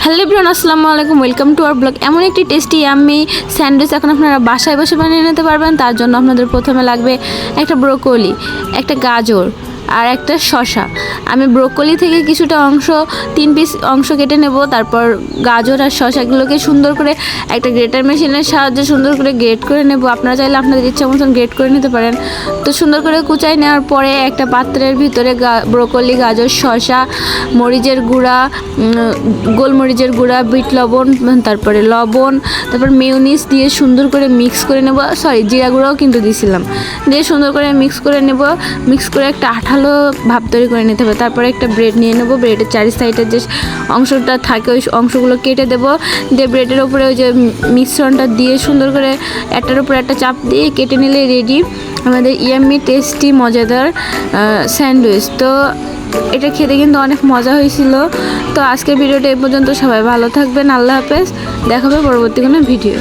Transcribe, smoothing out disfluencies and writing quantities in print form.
Hello everyone, আসসালামু আলাইকুম। Welcome to our blog. এমন একটি টেস্টি ইয়াম্মি স্যান্ডউইচ এখন আপনারা বাসায় বসে বানিয়ে নিতে পারবেন। তার জন্য আপনাদের প্রথমে লাগবে একটা ব্রোকলি, একটা গাজর আর একটা শসা। আমি ব্রোকলি থেকে কিছুটা অংশ 3 পিস অংশ কেটে নেব। তারপর গাজর আর শসাগুলোকে সুন্দর করে একটা গ্রেটার মেশিনের সাহায্যে সুন্দর করে গ্রেট করে নেব। আপনারা চাইলে আপনাদের ইচ্ছা মতন গ্রেট করে নিতে পারেন। তো সুন্দর করে কুচাই নেওয়ার পরে একটা পাত্রের ভিতরে ব্রোকলি, গাজর, শসা, মরিচের গুঁড়া, গোলমরিচের গুঁড়া, বিট লবণ, তারপরে লবণ, তারপর মেয়োনিজ দিয়ে সুন্দর করে মিক্স করে নেব। জিরা গুঁড়াও কিন্তু দিয়েছিলাম, দিয়ে সুন্দর করে মিক্স করে নেব। মিক্স করে একটা আঠালো ভাব তৈরি করে নিতে হবে। তারপরে একটা ব্রেড নিয়ে নেব। ব্রেডের চারি সাইডের যে অংশটা থাকে ওই অংশগুলো কেটে দেবো। দিয়ে ব্রেডের ওপরে ওই যে মিশ্রণটা দিয়ে সুন্দর করে একটার উপরে একটা চাপ দিয়ে কেটে নিলে রেডি আমাদের ইয়াম্মি টেস্টি মজাদার স্যান্ডউইচ। তো এটা খেতে কিন্তু অনেক মজা হয়েছিল। তো আজকের ভিডিওটা এই পর্যন্ত। সবাই ভালো থাকবেন, আল্লাহ হাফেজ। দেখা হবে পরবর্তী কোনো ভিডিও।